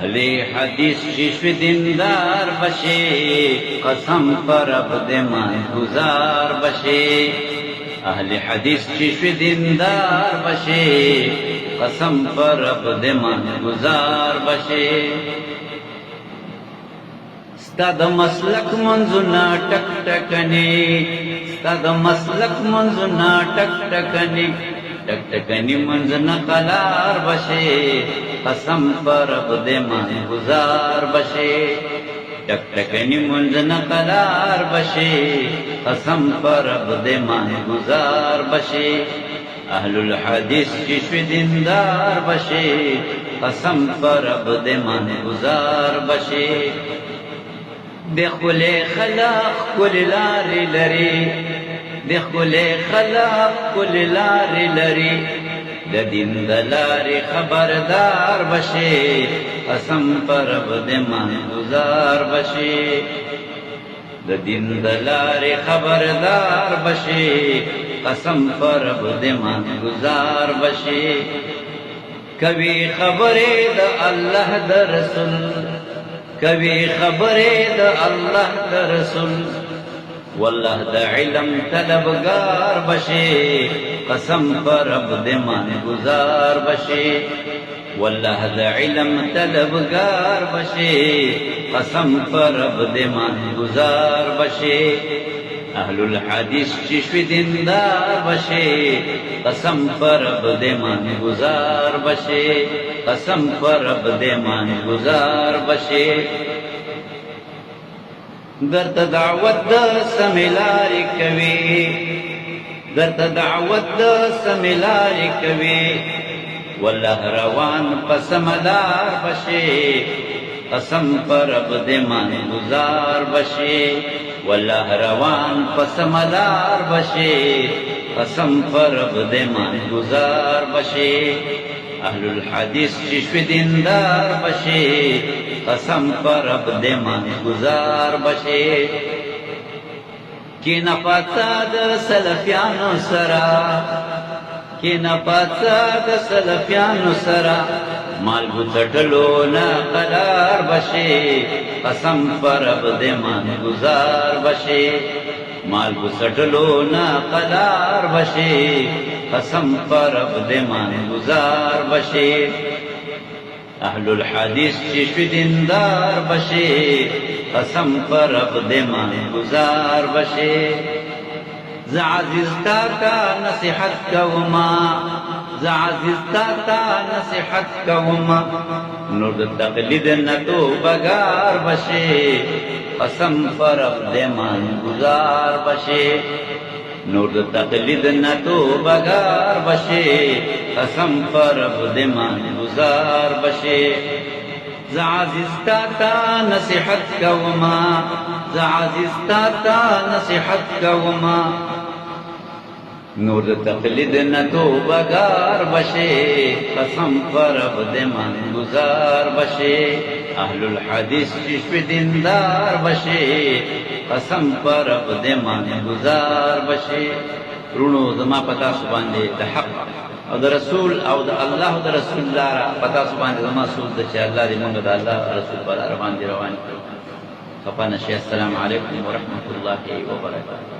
اهل حدیث چشم دیندار بشی قسم پر رب دمان گزار بشی اهل حدیث چشم دیندار بشی قسم پر رب دمان گزار بشی ستا د مسلک منځونه ټک ټکنی ستا د مسلک منځونه ټک ټکنی ټک ټکنی منځونه قلار بشي قسم پر رب دې مان گزار بشي ټک ټکنی منځونه قلار بشي قسم پر رب دې مان گزار بشي اهل الحدیث چشم دیندار بشي قسم پر رب دې مان گزار بشي بخل خلاق كل لاري لري بخل خلاق كل لاري لري دين دلاري خبردار بشي قسم پر رب دمان گزار بشي دين دلاري خبردار بشي قسم پر رب دمان گزار بشي کبھی خبرے دا اللہ دا رسول کبھی خبرے دا اللہ دا رسول واللہ دا علم طلبگار بشے قسم پر رب دمان گزار بشے واللہ دا علم طلبگار بشے قسم پر رب دمان گزار بشے اہل الحدیث چشم دیندار بشے قسم پر رب دمان گزار بشے قسم پر رب دمان گزار بشے درت دعوت دا سملاری کوي درت دعوت دا سملاری کوي والله روان پسملار بشے قسم پر رب دمان گزار بشے والله روان پسملار بشے قسم پر رب دمان گزار بشے اہل الحدیث چشم دیندار بشے قسم پر رب دمان گزار بشے کی نپاتا دا سلفیانو سرا کی نپاتا دا سلفیانو سرا مالگو تٹلو نا قلار بشے قسم پر رب دمان گزار بشے مالگو سٹلو نا قلار بشے قسم پر رب دمان گزار بشے اہل الحدیث چشم دیندار بشے قسم پر رب دمان گزار بشے زعزیز تا نصیحت کوما زعزیز تا نصیحت کوما نور تقلید نتو بگار بشے قسم پر رب دمان گزار بشے نور تقلید نتو بگار بشے قسم پر رب دمان گزار بشے زعزیز تا نصیحت کوما زعزیز تا نصیحت کوما نور تقلید نتو بگار بشے قسم پر رب دمان گزار بشے اہل الحدیث چشم دیندار بشے قسم پر رب دمان گزار بشے رونو زما پتا سباندے دا حق او دا رسول او دا اللہ دا رسول لارا پتا سباندے زما سوز دا چه اللہ دی منگا دا اللہ رسول پر روان دی روان خفانا شیخ السلام علیکم ورحمت اللہ وبرکاتہ